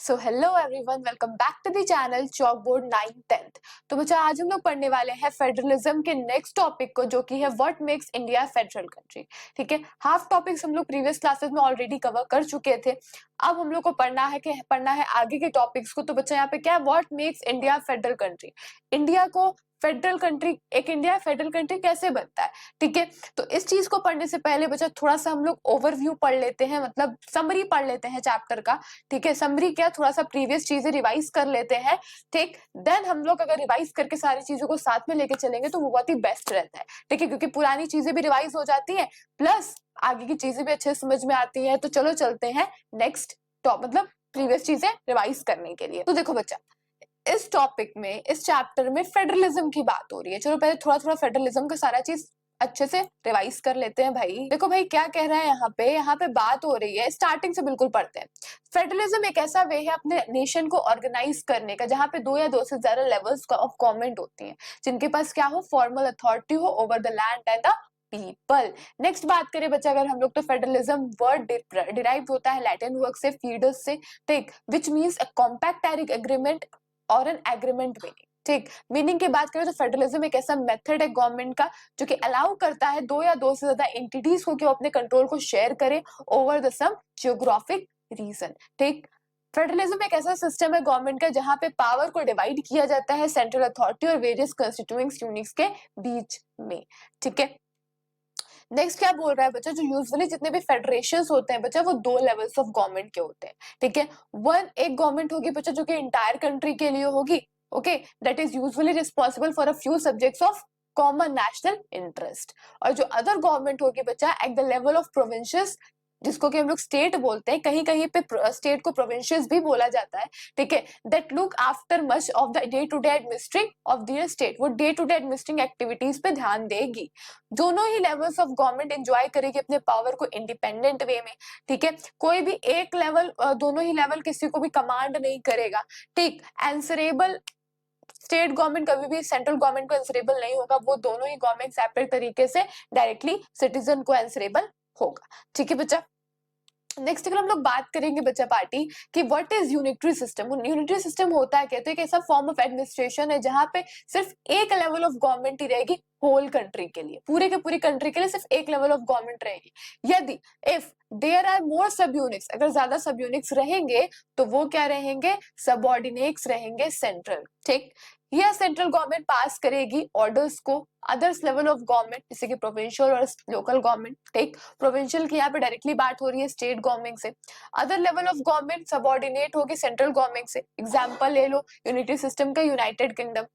So hello everyone, welcome back to the channel chalk board 9th 10th। तो बच्चा आज हम लोग पढ़ने वाले हैं फेडरलिज्म के नेक्स्ट टॉपिक को, जो कि है what makes India federal country. ठीक है, हाफ टॉपिक्स हम लोग प्रीवियस क्लासेस में ऑलरेडी कवर कर चुके थे। अब हम लोग को पढ़ना है आगे के टॉपिक्स को। तो बच्चा यहाँ पे क्या है, what makes India federal country. India को फेडरल कंट्री, एक इंडिया फेडरल कंट्री कैसे बनता है। ठीक है, तो इस चीज को पढ़ने से पहले बच्चा थोड़ा सा हम लोग ओवरव्यू पढ़ लेते हैं, मतलब समरी पढ़ लेते हैं चैप्टर का। ठीक है, समरी क्या, थोड़ा सा प्रीवियस चीजें रिवाइज कर लेते हैं। ठीक, देन हम लोग अगर रिवाइज करके सारी चीजों को साथ में लेके चलेंगे तो वो बहुत ही बेस्ट रहता है। ठीक है, क्योंकि पुरानी चीजें भी रिवाइज हो जाती है, प्लस आगे की चीजें भी अच्छे समझ में आती है। तो चलो चलते हैं नेक्स्ट टॉप, मतलब प्रीवियस चीजें रिवाइज करने के लिए। तो देखो बच्चा, इस टॉपिक में, इस चैप्टर में फेडरलिज्म की बात हो रही है। चलो पहले थोड़ा थोड़ा फेडरलिज्म का सारा चीज अच्छे से रिवाइज कर लेते हैं भाई। देखो भाई क्या कह रहा है यहाँ पे बात हो रही है, स्टार्टिंग से बिल्कुल पढ़ते हैं। फेडरलिज्म एक ऐसा वे है अपने नेशन को ऑर्गेनाइज करने का, जहाँ पे दो या दो से ज्यादा लेवल्स ऑफ गवर्नमेंट होती हैं, जिनके पास क्या हो, फॉर्मल अथॉरिटी हो over the land and the people. Next बात करें बच्चा अगर हम लोग, तो फेडरलिज्म वर्ड डिराइव होता है लैटिन वर्ड से, फीडस से। ठीक, which means a compact agreement और एन एग्रीमेंट मीनिंग। ठीक, मीनिंग की बात करें तो फेडरलिज्म एक ऐसा मेथड है गवर्नमेंट का जो कि अलाउ करता है दो या दो से ज्यादा एंटिटीज को कि वो अपने कंट्रोल को शेयर करें over the some geographic region. ठीक, फेडरलिज्म एक ऐसा सिस्टम है गवर्नमेंट का जहां पे पावर को डिवाइड किया जाता है सेंट्रल अथॉरिटी और वेरियस कंस्टिट्यूइंग यूनिट्स के बीच में। ठीक है, नेक्स्ट क्या बोल रहा है बच्चा, जो यूजुअली जितने भी फेडरेशन होते हैं बच्चा, वो दो लेवल्स ऑफ गवर्नमेंट के होते हैं। ठीक है, वन एक गवर्नमेंट होगी बच्चा जो कि इंटायर कंट्री के लिए होगी, okay, that is usually responsible for a few subjects of common national interest. और जो अदर गवर्नमेंट होगी बच्चा at the level of provinces, जिसको कि हम लोग स्टेट बोलते हैं, कहीं कहीं पे स्टेट को प्रोविंसेस भी बोला जाता है। ठीक है, that look after much of the day to day administering of their state, वो day to day administering activities पे ध्यान देगी। दोनों ही लेवल्स ऑफ गवर्नमेंट एंजॉय करेगी अपने पावर को इंडिपेंडेंट वे में। ठीक है, कोई भी एक लेवल, दोनों ही लेवल किसी को भी कमांड नहीं करेगा। ठीक, आंसरेबल स्टेट गवर्नमेंट कभी भी सेंट्रल गवर्नमेंट को आंसरेबल नहीं होगा, वो दोनों ही गवर्नमेंट सेपरेट तरीके से डायरेक्टली सिटीजन को आंसरेबल होगा। ठीक है बच्चा, नेक्स्ट अगर हम लोग बात करेंगे बच्चा पार्टी कि what is unitary system. Unitary system होता है क्या, तो एक ऐसा फॉर्म ऑफ एडमिनिस्ट्रेशन है जहां पे सिर्फ एक लेवल ऑफ गवर्नमेंट ही रहेगी होल कंट्री के लिए, पूरे के पूरी कंट्री के लिए सिर्फ एक लेवल ऑफ गवर्नमेंट रहेगी। यदि इफ देयर आर मोर सब यूनिट्स, अगर ज्यादा सब यूनिट्स रहेंगे तो वो क्या रहेंगे, सबऑर्डिनेट्स रहेंगे सेंट्रल। ठीक, यह सेंट्रल गवर्नमेंट पास करेगी ऑर्डर्स को अदर्स लेवल ऑफ गवर्नमेंट, जैसे कि प्रोविंशियल और लोकल गवर्नमेंट। ठीक, प्रोविंशियल की यहाँ पे डायरेक्टली बात हो रही है स्टेट गवर्नमेंट से, other level of government subordinate होगी सेंट्रल गवर्नमेंट से। एग्जांपल ले लो यूनिटी सिस्टम का, यूनाइटेड किंगडम।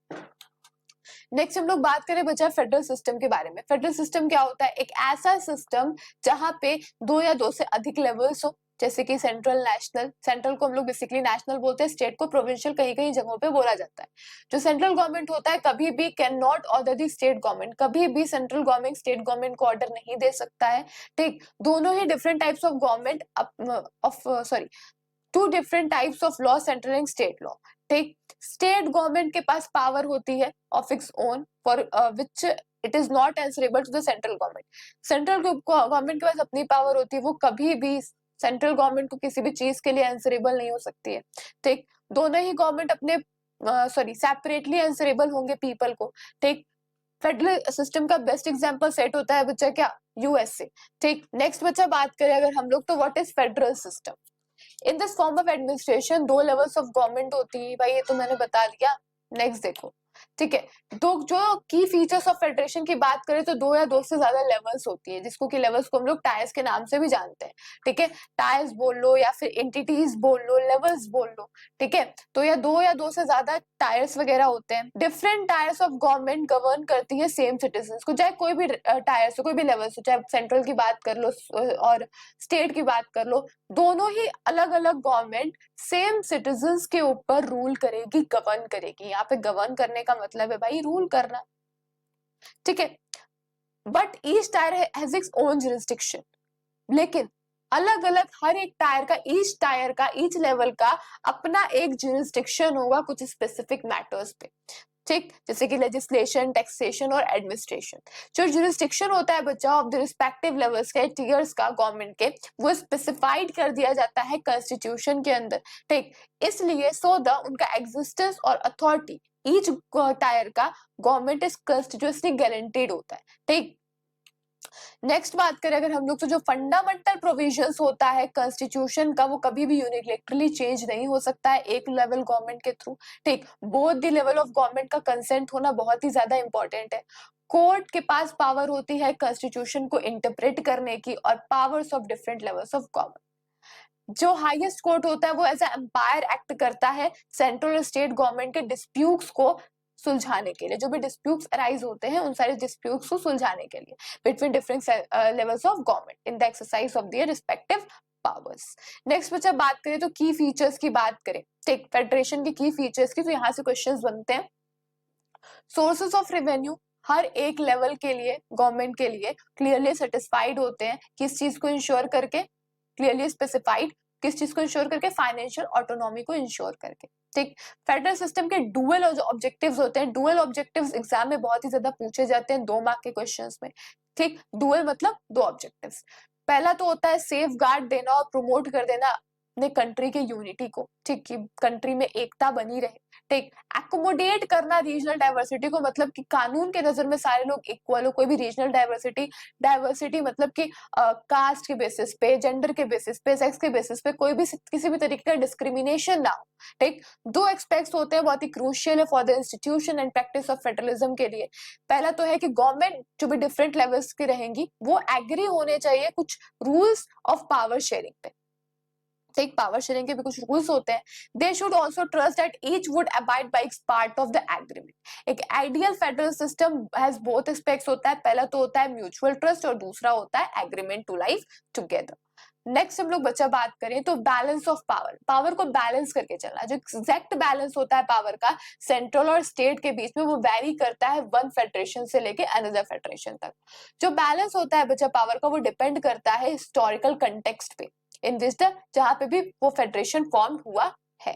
नेक्स्ट हम लोग बात करें बच्चा फेडरल सिस्टम के बारे में। फेडरल सिस्टम क्या होता है, एक ऐसा सिस्टम जहां पे दो या दो से अधिक लेवल्स हो, जैसे कि सेंट्रल नेशनल, सेंट्रल को हम लोग बेसिकली नेशनल बोलते हैं, स्टेट को प्रोविंशियल कहीं कहीं जगहों पे बोला जाता है। जो सेंट्रल गवर्नमेंट होता है कभी भी can not order the state government, कभी भी सेंट्रल गवर्नमेंट स्टेट गवर्नमेंट को ऑर्डर नहीं दे सकता है। ठीक, दोनों ही different types of government of sorry two different types of law, central and state law. ठीक, स्टेट गवर्नमेंट के पास पावर होती है of its own for which it is not answerable to the central government. Central government के पास अपनी power होती है, वो कभी भी सेंट्रल गवर्नमेंट को किसी भी चीज के लिए आंसरेबल नहीं हो सकती है। ठीक, दोनों ही गवर्नमेंट अपने सेपरेटली आंसरेबल होंगे पीपल को। ठीक, फेडरल सिस्टम का बेस्ट एग्जांपल सेट होता है बच्चा क्या, यूएसए। ठीक, नेक्स्ट बच्चा बात करें अगर हम लोग, तो what is federal system. In this form of administration दो लेवल्स ऑफ गवर्नमेंट होती है भाई, ये तो मैंने बता दिया। नेक्स्ट देखो, ठीक है, तो जो की फीचर्स ऑफ फेडरेशन की बात करें तो दो या दो से ज्यादा लेवल्स होती है, जिसको कि लेवल्स को हम लोग टायर्स के नाम से भी जानते हैं। ठीक है, टायर्स बोल लो या फिर एंटिटीज बोल लो, लेवल्स बोल लो। ठीक है, तो या दो से ज्यादा टायर्स वगैरह होते हैं। Different tyres of government govern करती है सेम सिटीजन को, चाहे कोई भी टायर्स हो, कोई भी लेवल्स हो, चाहे सेंट्रल की बात कर लो और स्टेट की बात कर लो, दोनों ही अलग अलग गवर्नमेंट सेम सिटीजन्स के ऊपर रूल करेगी, गवर्न करेगी। यहाँ पे गवर्न करने का मतलब है भाई रूल करना। ठीक है, but each tyre has its own jurisdiction, लेकिन अलग अलग हर एक टायर का ईच लेवल का अपना एक जुरिस्डिक्शन होगा कुछ स्पेसिफिक मैटर्स पे। ठीक, जैसे कि लेजिस्लेशन, टैक्सेशन और एडमिनिस्ट्रेशन। जो जुरिस्डिक्शन होता है बच्चा ऑफ द रिस्पेक्टिव लेवल्स के टीयर्स का गवर्नमेंट के, वो स्पेसिफाइड कर दिया जाता है कॉन्स्टिट्यूशन के अंदर। ठीक, इसलिए सो द उनका एग्जिस्टेंस और अथॉरिटी ईच टायर का गवर्नमेंट इज कॉन्स्टिट्यूशनली गारंटीड होता है। ठीक, नेक्स्ट बात करें अगर हम लोग तो जो फंडामेंटल प्रोविजंस होता है कॉन्स्टिट्यूशन का, वो कभी भी यूनिलैटरली चेंज नहीं हो सकता है एक लेवल गवर्नमेंट के थ्रू। ठीक, both the level of government का कंसेंट होना बहुत ही ज्यादा इंपॉर्टेंट है। कोर्ट के पास पावर होती है कॉन्स्टिट्यूशन को इंटरप्रेट करने की और powers of different levels of government. जो हाईएस्ट कोर्ट होता है वो एज एम्पायर एक्ट करता है सेंट्रल और स्टेट गवर्नमेंट के डिस्प्यूट्स को सुलझाने के लिए। जो भी डिस्प्यूट्स अराइज होते हैं उन सारे डिस्प्यूट्स को सुलझाने के लिए between different levels of government in the exercise of their respective powers. Next बच्चा बात करें तो की फीचर्स की बात करें, ठीक, फेडरेशन के की फीचर्स की, तो यहाँ से क्वेश्चंस बनते हैं। सोर्सेस ऑफ रेवेन्यू हर एक लेवल के लिए गवर्नमेंट के लिए क्लियरली सेटिस्फाइड होते हैं, किस चीज को इंश्योर करके, क्लियरली स्पेसिफाइड, किस चीज को इंश्योर करके, फाइनेंशियल ऑटोनॉमी को इंश्योर करके। ठीक, फेडरल सिस्टम के डुअल ऑब्जेक्टिव्स होते हैं। डुअल ऑब्जेक्टिव्स एग्जाम में बहुत ही ज्यादा पूछे जाते हैं 2 मार्क के क्वेश्चंस में। ठीक, डुअल मतलब 2 ऑब्जेक्टिव्स। पहला तो होता है सेफ गार्ड देना और प्रमोट कर देना अपने कंट्री के यूनिटी को, ठीक, कि कंट्री में एकता बनी रहे। ठीक, एकोमोडेट करना रीजनल डाइवर्सिटी को, मतलब कि कानून के नजर में सारे लोग इक्वल हो, कोई भी रीजनल डाइवर्सिटी, डाइवर्सिटी मतलब कि कास्ट के बेसिस पे, जेंडर के बेसिस पे, सेक्स के बेसिस पे कोई भी किसी भी तरीके का डिस्क्रिमिनेशन ना हो। ठीक, 2 एस्पेक्ट्स होते हैं बहुत ही क्रूशियल है for the institution and practice of federalism के लिए। पहला तो है कि गवर्नमेंट जो भी डिफरेंट लेवल्स की रहेंगी वो एग्री होने चाहिए कुछ रूल्स ऑफ पावर शेयरिंग पे। ठीक, पावर शेयरिंग के भी कुछ रूल्स होते हैं। They should also trust that each would abide by part of the agreement. एक ideal federal system has both aspects होता है। पहला तो होता है म्यूचुअल ट्रस्ट और दूसरा होता है agreement to live together. Next हम लोग बच्चा बात करें तो बैलेंस ऑफ पावर, पावर को बैलेंस करके चलना। जो एग्जैक्ट बैलेंस होता है पावर का सेंट्रल और स्टेट के बीच में, वो वेरी करता है वन फेडरेशन से लेके अनदर फेडरेशन तक। जो बैलेंस होता है बच्चा पावर का, वो डिपेंड करता है हिस्टोरिकल कंटेक्स्ट पे इन विच द जहां पे भी वो फेडरेशन फॉर्म हुआ है।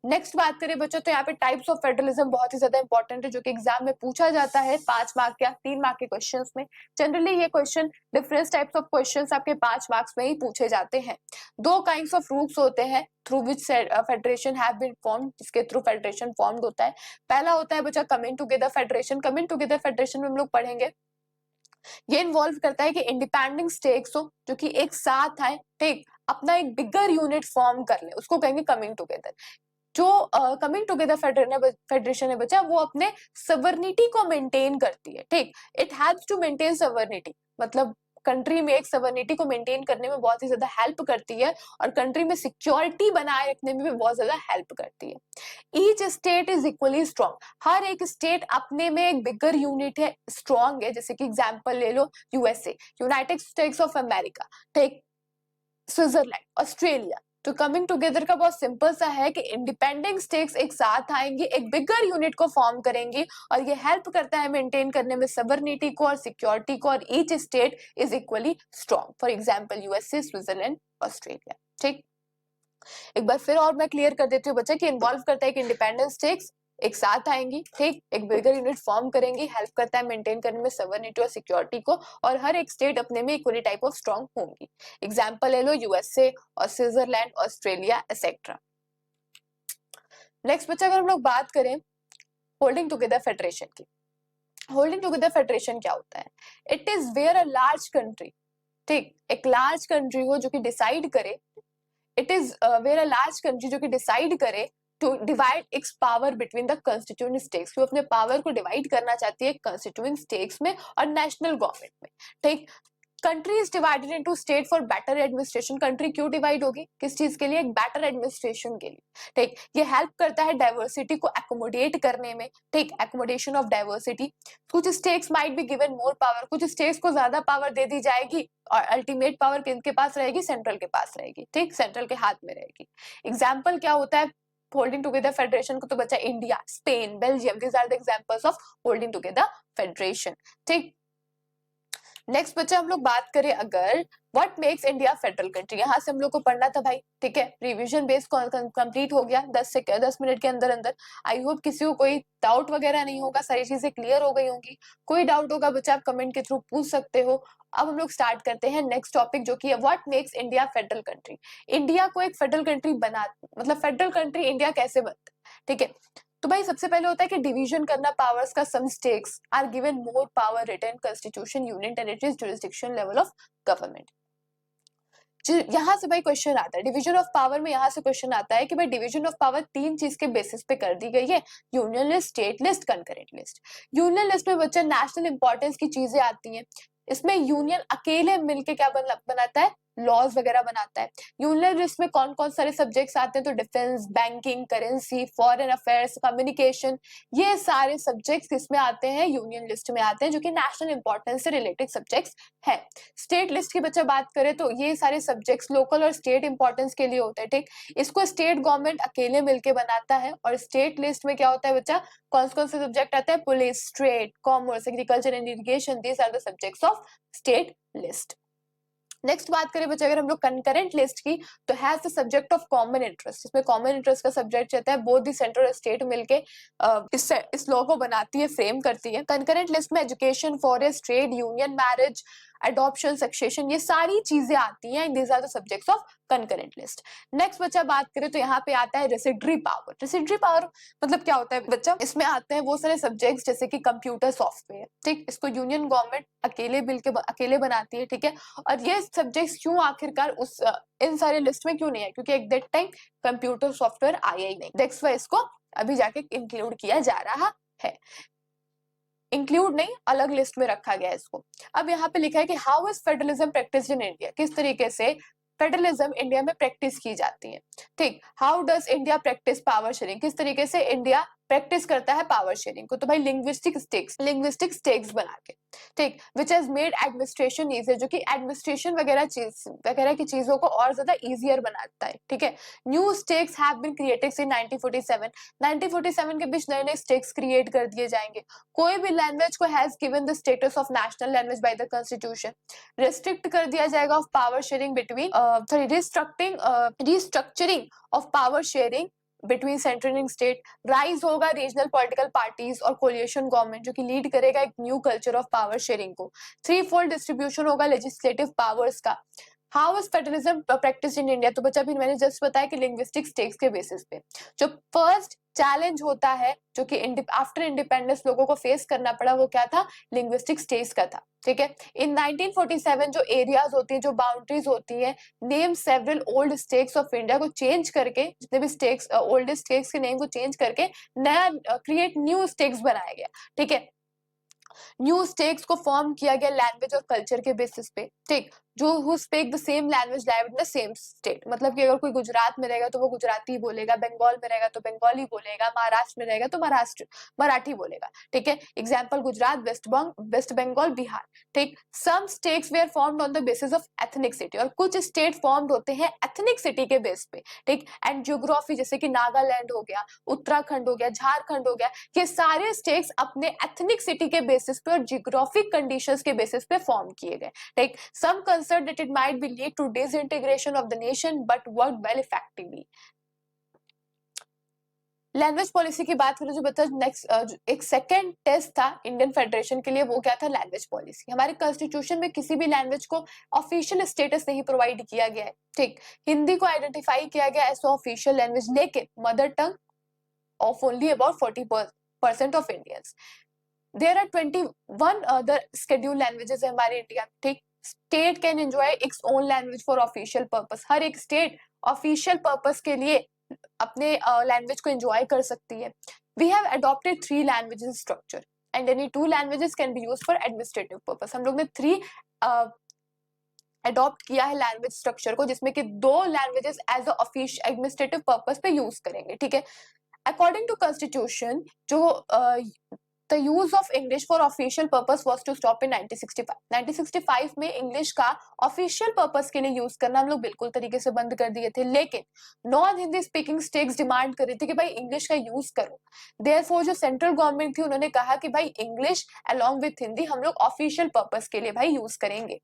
नेक्स्ट बात करें बच्चों तो यहाँ पे टाइप्स ऑफ फेडरलिज्म बहुत ही ज्यादा इंपॉर्टेंट है, जो कि एग्जाम में पूछा जाता है 5 मार्क या 3 मार्क के क्वेश्चंस में। जनरली ये question different types of questions आपके 5 मार्क्स में ही पूछे जाते हैं। 2 काइंड्स ऑफ रूल्स होते हैं through which federation have been formed, जिसके थ्रू फेडरेशन फॉर्म्ड होता है। पहला होता है बच्चा coming together federation. Coming together federation में हम लोग पढ़ेंगे, ये इन्वॉल्व करता है कि इंडिपेंडेंट स्टेट्स हो जो कि एक साथ आए, ठीक, अपना एक बिगर यूनिट फॉर्म कर ले, उसको कहेंगे कमिंग टुगेदर। जो कमिंग टुगेदर फेडरेशन है बच्चा, वो अपने सवर्निटी को मेंटेन करती है। ठीक, it has to maintain sovereignty, मतलब कंट्री में एक सवर्निटी को मेंटेन करने में बहुत ही ज्यादा हेल्प करती है और कंट्री में सिक्योरिटी बनाए रखने में भी बहुत ज्यादा हेल्प करती है। Each state is equally strong, हर एक स्टेट अपने में एक बिगर यूनिट है, स्ट्रॉन्ग है। जैसे कि एग्जाम्पल ले लो USA, United States of America, ठीक, स्विट्जरलैंड, ऑस्ट्रेलिया। तो कमिंग टुगेदर का बहुत सिंपल सा है कि इंडिपेंडेंट स्टेट्स एक साथ आएंगी, एक बिगर यूनिट को फॉर्म करेंगी और ये हेल्प करता है मेंटेन करने में सवर्निटी को और सिक्योरिटी को, और each state is equally strong. For example USA, Switzerland, Australia. ठीक, एक बार फिर और मैं क्लियर कर देती हूँ बच्चे कि इन्वॉल्व करता है कि इंडिपेंडेंट स्टेट्स एक साथ आएंगी, ठीक, एक बिगर यूनिट फॉर्म करेंगी, हेल्प करता है मेंटेन करने में सवर्निटी और सिक्योरिटी को, और हर एक स्टेट अपने में इक्वली टाइप ऑफ स्ट्रॉन्ग होंगी। एग्जांपल ले लो यूएसए और स्विट्जरलैंड, ऑस्ट्रेलिया एसेट्रा। नेक्स्ट बच्चा अगर हम लोग बात करें होल्डिंग टुगेदर फेडरेशन की, होल्डिंग टुगेदर फेडरेशन क्या होता है? It is where a large country, ठीक, एक लार्ज कंट्री हो जो कि डिसाइड करे, it is where a large country जो कि डिसाइड करे to divide its power between the constituent states, वो अपने पावर को डिवाइड करना चाहती है कंस्टिट्यूएंट स्टेट्स में और नेशनल गवर्नमेंट में। ठीक, country is divided into state for better administration. Country क्यों डिवाइड होगी, किस चीज के लिए? एक बेटर एडमिनिस्ट्रेशन के लिए। ठीक, ये हेल्प करता है डाइवर्सिटी को एकोमोडेट करने में, ठीक, एकोमोडेशन ऑफ डाइवर्सिटी। कुछ states might be given more power, कुछ स्टेट्स को ज्यादा पावर दे दी जाएगी और अल्टीमेट पावर किनके पास रहेगी? सेंट्रल के पास रहेगी, ठीक, सेंट्रल के हाथ में रहेगी। एग्जाम्पल क्या होता है होल्डिंग टुगेदर फेडरेशन को? तो बच्चा India, Spain, Belgium, these are the examples of holding together federation. ठीक, नेक्स्ट बच्चा हम लोग बात करें अगर what makes India federal country, यहाँ से हम लोग को पढ़ना था भाई, ठीक है। रिवीजन बेस कंप्लीट हो गया 10 मिनट के अंदर अंदर। आई होप किसी को कोई डाउट वगैरह नहीं होगा, सारी चीजें क्लियर हो गई होंगी। कोई डाउट होगा बच्चा आप कमेंट के थ्रू पूछ सकते हो। अब हम लोग स्टार्ट करते हैं नेक्स्ट टॉपिक जो कि है what makes India federal country. India को एक फेडरल कंट्री बना, मतलब फेडरल कंट्री इंडिया कैसे बनता है, ठीक है। तो भाई सबसे पहले होता है कि डिवीजन करना पावर्स का। Some states are given more power written constitution union territories jurisdiction level of government. यहाँ से भाई क्वेश्चन आता है डिवीजन ऑफ पावर में, यहाँ से क्वेश्चन आता है कि भाई डिवीजन ऑफ पावर तीन चीज के बेसिस पे कर दी गई है, union list, state list, concurrent list. Union list में बच्चा नेशनल इंपॉर्टेंस की चीजें आती हैं। इसमें यूनियन अकेले मिलके क्या बनाता है, लॉज वगैरह बनाता है। यूनियन लिस्ट में कौन कौन सारे सब्जेक्ट्स आते हैं, तो defence, banking, currency, foreign affairs, communication, ये सारे सब्जेक्ट्स किसमें आते हैं, यूनियन लिस्ट में आते हैं, जो कि नेशनल इंपॉर्टेंस से रिलेटेड सब्जेक्ट्स है। स्टेट लिस्ट की बच्चा बात करें तो ये सारे सब्जेक्ट्स लोकल और स्टेट इंपॉर्टेंस के लिए होते हैं, ठीक। इसको स्टेट गवर्नमेंट अकेले मिलके बनाता है। और स्टेट लिस्ट में क्या होता है बच्चा, कौन से सब्जेक्ट आते हैं, police, trade, commerce, agriculture and irrigation, these are the subjects of state list. Next बात करें बच्चे अगर हम लोग कंकरेंट लिस्ट की, तो has the subject of common interest. इसमें कॉमन इंटरेस्ट का सब्जेक्ट रहता है, बोथ द सेंट्रल और स्टेट मिलके इस लॉ को बनाती है, फ्रेम करती है। कंकरेंट लिस्ट में education, forest, trade, union, marriage, adoption, succession, ये सारी चीजें आती हैं। These are the subjects of concurrent list. Next बच्चा बात करें तो यहाँ पे आता है रेसिडरी पावर। रेसिडरी पावर मतलब क्या होता है बच्चा, इसमें आते हैं वो सारे सब्जेक्ट्स जैसे कि कंप्यूटर सॉफ्टवेयर, ठीक। इसको यूनियन गवर्नमेंट अकेले बनाती है, ठीक है। और ये सब्जेक्ट्स क्यों आखिरकार उस इन सारे लिस्ट में क्यों नहीं है, क्योंकि at that time computer software आया ही नहीं। दैट्स व्हाई इसको अभी जाके इंक्लूड किया जा रहा है, इंक्लूड नहीं, अलग लिस्ट में रखा गया है इसको। अब यहाँ पे लिखा है कि how is federalism practised in India, किस तरीके से फेडरलिज्म इंडिया में प्रैक्टिस की जाती है, ठीक। How does India practice power sharing, किस तरीके से इंडिया प्रैक्टिस करता है पावर शेयरिंग को, तो भाई लिंग्विस्टिक स्टेक्स बना के, ठीक। Which has made administration easier, जो कि एडमिनिस्ट्रेशन वगैरह की चीजों को और ज्यादा इजियर बनाता है, ठीक है। New states have been created in 1947 के बीच नए नए स्टेक्स क्रिएट कर दिए जाएंगे। कोई भी लैंग्वेज को has given the status of national language by the constitution. Restrict कर दिया जाएगा of power sharing between restructuring of power sharing between central and state. Rise होगा रीजनल पॉलिटिकल पार्टीज और कोलिएशन गवर्नमेंट, जो कि लीड करेगा एक new culture of power sharing को। थ्री फोल्ड डिस्ट्रीब्यूशन होगा लेजिस्लेटिव पावर्स का। How is federalism practice in India, तो बच्चा भी मैंने जस्ट बताया कि लिंग्विस्टिक स्टेक्स के बेसिस पे। जो फर्स्ट चैलेंज होता है जो कि आफ्टर इंडिपेंडेंस लोगों को फेस करना पड़ा, वो क्या था, लिंग्विस्टिक स्टेक्स का था, ठीक है। इन 1947 जो एरियाज होती है, जो बाउंड्रीज होती है, name several old states of India को चेंज करके, जितने भी स्टेट्स ओल्ड स्टेट्स के नेम को चेंज करके नया क्रिएट न्यू स्टेट्स बनाया गया, ठीक है। न्यू स्टेट्स को फॉर्म किया गया लैंग्वेज और कल्चर के बेसिस पे, ठीक। जो who speak the same language live in the same state, मतलब कि अगर कोई गुजरात में रहेगा तो वो गुजराती बोलेगा, बंगाल में रहेगा तो बंगाली बोलेगा, महाराष्ट्र में रहेगा तो मराठी बोलेगा, ठीक है। एग्जांपल गुजरात, वेस्ट बंगाल, बिहार, ठीक। Some states were formed on the basis of ethnicity, और कुछ स्टेट फॉर्म्ड होते हैं एथनिसिटी के बेस पे, ठीक। एंड ज्योग्राफी, जैसे कि नागालैंड हो गया, उत्तराखंड हो गया, झारखंड हो गया, ये सारे स्टेट्स अपने एथनिसिटी के बेसिस पे और जियोग्राफिक कंडीशंस के बेसिस पे फॉर्म किए गए, ठीक। सम that it might be lead to disintegration of the nation but worked well effectively. Language policy की बात करें जो बता नेक्स्ट एक सेकंड टेस्ट था इंडियन फेडरेशन के लिए, वो क्या था, लैंग्वेज पॉलिसी। हमारे कॉन्स्टिट्यूशन में किसी भी लैंग्वेज को ऑफिशियल स्टेटस नहीं प्रोवाइड किया गया है, ठीक। हिंदी को आइडेंटिफाई किया गया एज ऑफिशियल लैंग्वेज, लेकिन mother tongue of only about 40% of Indians. There are 21 other schedule languages है हमारे इंडिया, ठीक। State can enjoy its own language for official purpose, हर एक स्टेट ऑफिशियल पर्पस के लिए अपने लैंग्वेज को एंजॉय कर सकती है। We have adopted 3 languages structure and any 2 languages can be used for administrative purpose. हम लोग ने 3 अडॉप्ट किया है लैंग्वेज स्ट्रक्चर को, जिसमें कि 2 languages as a official administrative purpose पे यूज करेंगे, ठीक है। अकॉर्डिंग टू कॉन्स्टिट्यूशन, जो The use of English for official purpose was to stop in 1965. 1965 में इंग्लिश का ऑफिशियल पर्पस के लिए यूज करना हम लोग बिल्कुल तरीके से बंद कर दिए थे, लेकिन non Hindi speaking states demand कर रही थी कि भाई इंग्लिश का यूज करो। देयरफॉर जो सेंट्रल गवर्नमेंट थी उन्होंने कहा कि भाई इंग्लिश अलोंग विथ हिंदी हम लोग ऑफिशियल पर्पस के लिए भाई यूज करेंगे।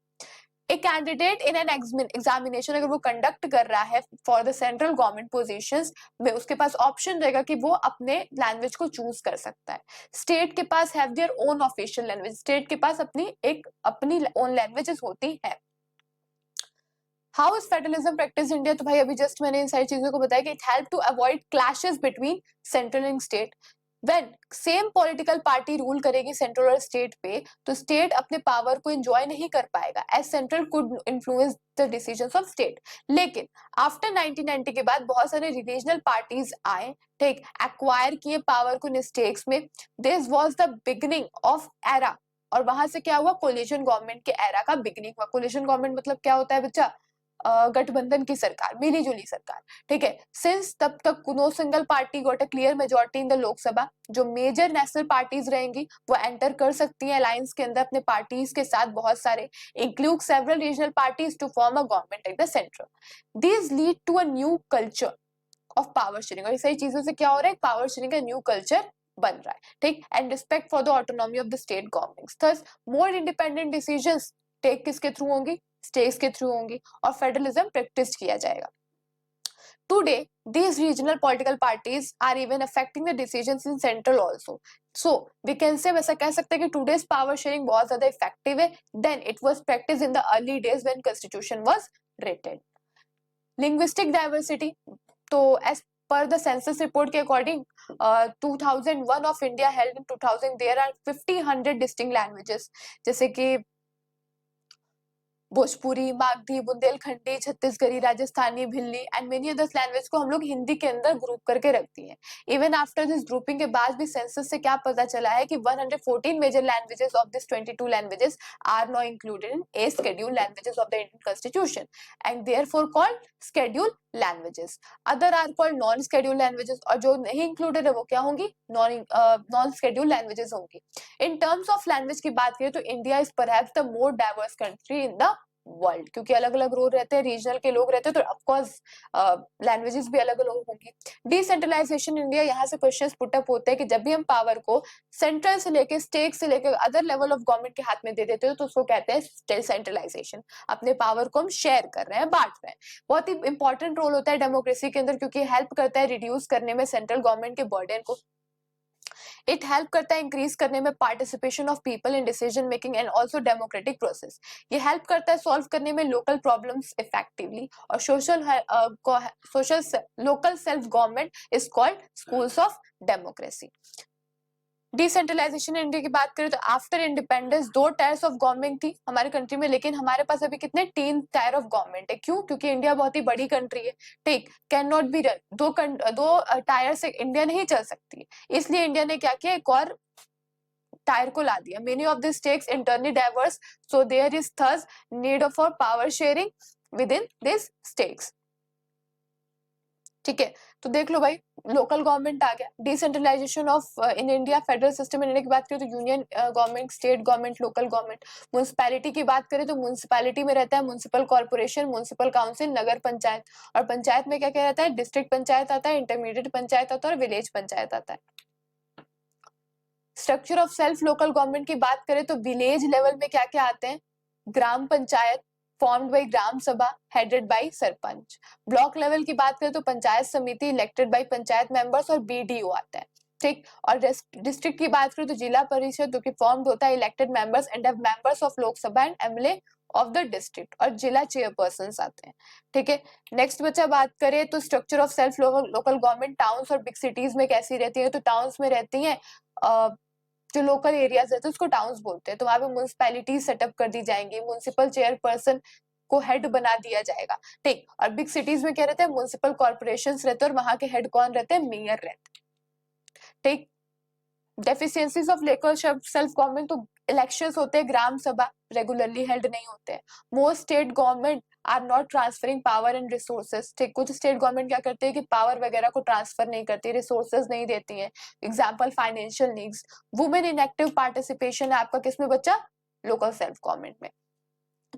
एक कैंडिडेट इन एन एग्जामिनेशन अगर वो कंडक्ट कर रहा है for the central government positions में, उसके पास ऑप्शन रहेगा कि वो अपने लैंग्वेज को चूज कर सकता है। स्टेट के पास have their own official language, state के पास अपनी ओन लैंग्वेजेस होती है। How is federalism practice India? तो भाई अभी जस्ट मैंने इन सारी चीजों को बताया कि it help to avoid clashes between central and state. When same political party rule करेगी सेंट्रल और स्टेट पे, तो स्टेट अपने पावर को एंजॉय नहीं कर पाएगा, as central could influence the decisions of state. लेकिन आफ्टर 1990 के बाद बहुत सारे रीजनल पार्टीज आए, ठीक, एक्वायर किए पावर को इन स्टेट्स में। This was the beginning of era, और वहां से क्या हुआ, कोलिशन गवर्नमेंट के एरा का बिगिनिंग हुआ। कोलिशन गवर्नमेंट मतलब क्या होता है बच्चा? गठबंधन की सरकार, मिली जुली सरकार, ठीक है। सिंस तब तक no single party got a clear majority in the Lok Sabha, जो मेजर नेशनल पार्टीज रहेंगी वो एंटर कर सकती हैं अलायंस के अंदर अपने पार्टीज के साथ, बहुत सारे, include several regional parties to form a government at the centre. This lead to a new culture of power sharing, और इस सारी चीजों से क्या हो रहा है, पावर शेयरिंग का न्यू कल्चर बन रहा है, ठीक। And respect for the autonomy of the state governments, thus more independent decisions take किसके थ्रू होंगी, स्टेट्स के थ्रू होंगी, और फेडरलिज्म प्रैक्टिस किया जाएगा। Today, these regional political parties are even affecting the decisions in central also. So, we can say, वैसा कह सकते हैं कि today's power sharing बहुत ज़्यादा effective है than it was practiced in the early days when constitution was written. Linguistic diversity, तो as per the census report के according, 2001 of India held in 2000, there are 100 distinct languages, जैसे कि Bhojpuri, Magadhi, Bundelkhandi, Chhattisgarhi, Rajasthani, Bhili and many others language को हम लोग हिंदी के अंदर group करके रखती हैं। इवन आफ्टर दिस ग्रुपिंग के बाद भी सेंसस से क्या पता चला है कि 114 major languages of this 22 languages are not included in a schedule languages of the Indian constitution and therefore called schedule languages. Other are called non schedule languages, और जो नहीं इंक्लूडेड है वो क्या होंगी, नॉन शेड्यूल लैंग्वेजेस होंगी। In terms of language की बात करें तो India is perhaps the more diverse country in the world, क्योंकि अलग अलग रोल रहते हैं, रीजनल के लोग रहते हैं, तो ऑफकोर्स लैंग्वेजेस भी अलग अलग होंगी। डिसेंट्रलाइजेशन इंडिया, यहाँ से क्वेश्चंस पुट अप होते हैं कि जब भी हम पावर को सेंट्रल से लेके स्टेट से लेके अदर लेवल ऑफ गवर्नमेंट के हाथ में दे देते हो तो उसको कहते हैं डिसेंट्रलाइजेशन। अपने पावर को हम शेयर कर रहे हैं, बांट रहे हैं। बहुत ही इंपॉर्टेंट रोल होता है डेमोक्रेसी के अंदर, क्योंकि हेल्प करता है रिड्यूस करने में सेंट्रल गवर्नमेंट के बर्डन को। इट हेल्प करता है इंक्रीज करने में participation of people in decision making and also democratic process. ये हेल्प करता है सॉल्व करने में लोकल प्रॉब्लम्स इफेक्टिवली, और local self government is called schools of democracy. Decentralization India की बात करें तो after independence 2 tiers of government थी हमारे कंट्री में, लेकिन हमारे पास अभी कितने 3 टायर ऑफ गवर्नमेंट है। क्यों? क्योंकि इंडिया बहुत ही बड़ी कंट्री है, ठीक, कैन नॉट बी रन, दो टायर से इंडिया नहीं चल सकती, इसलिए इंडिया ने क्या किया, एक और टायर को ला दिया। Many of this states internally diverse, so there is thus need of for power sharing within this states, ठीक है। तो देख लो भाई, लोकल गवर्नमेंट आ गया, decentralization of in India, federal system in India की बात करें तो union government, state government, local government. Municipality की बात करें तो म्युनिसिपैलिटी में रहता है municipal corporation, municipal council, Nagar Panchayat, और पंचायत में क्या क्या रहता है, डिस्ट्रिक्ट पंचायत आता है, इंटरमीडिएट पंचायत आता है, और विलेज पंचायत आता है। Structure of self local government की बात करें तो विलेज लेवल में क्या क्या आते हैं, ग्राम पंचायत formed by ग्राम सभा headed by sarpanch. Block level की बात करें तो पंचायत समिति इलेक्टेड बाय पंचायत मेंबर्स और बीडीओ आता है, ठीक। और डिस्ट्रिक्ट की बात करें तो जिला परिषद जो कि फॉर्म्ड होता है elected members and members of Lok Sabha and MLA of the district, और जिला चेयरपर्सन आते हैं, ठीक है। नेक्स्ट बच्चा बात करें तो structure of self local government towns और बिग सिटीज में कैसी रहती है, तो टाउन्स में रहती है जो लोकल एरियाज रहते हैं उसको टाउन्स बोलते हैं, तो वहां पे म्युनिसिपैलिटी सेटअप कर दी जाएंगी, म्युनिसिपल चेयरपर्सन को हेड बना दिया जाएगा, ठीक। और बिग सिटीज में क्या रहता है, म्युनिसिपल कॉर्पोरेशंस रहते हैं और वहां के हेड कौन रहते हैं, मेयर रहते हैं, ठीक। Deficiencies of local self government, तो इलेक्शंस होते हैं ग्राम सभा, रेगुलरली हेल्ड नहीं होते हैं। Most state government are not transferring power and resources. ठीक, कुछ स्टेट गवर्नमेंट क्या करते हैं कि पावर वगैरह को ट्रांसफर नहीं करती, रिसोर्सेज नहीं देती है। Example financial needs. Women in active participation है आपका किसमें बच्चा? लोकल सेल्फ गवर्नमेंट में।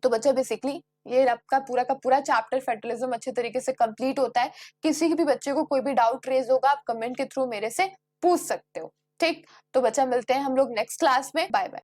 तो बच्चा बेसिकली ये आपका पूरा का पूरा चैप्टर फेडरलिज्म अच्छे तरीके से कंप्लीट होता है। किसी भी बच्चे को कोई भी डाउट रेज होगा आप कमेंट के थ्रू मेरे से पूछ सकते हो। ठीक, तो बच्चा मिलते हैं हम लोग नेक्स्ट क्लास में। Bye bye.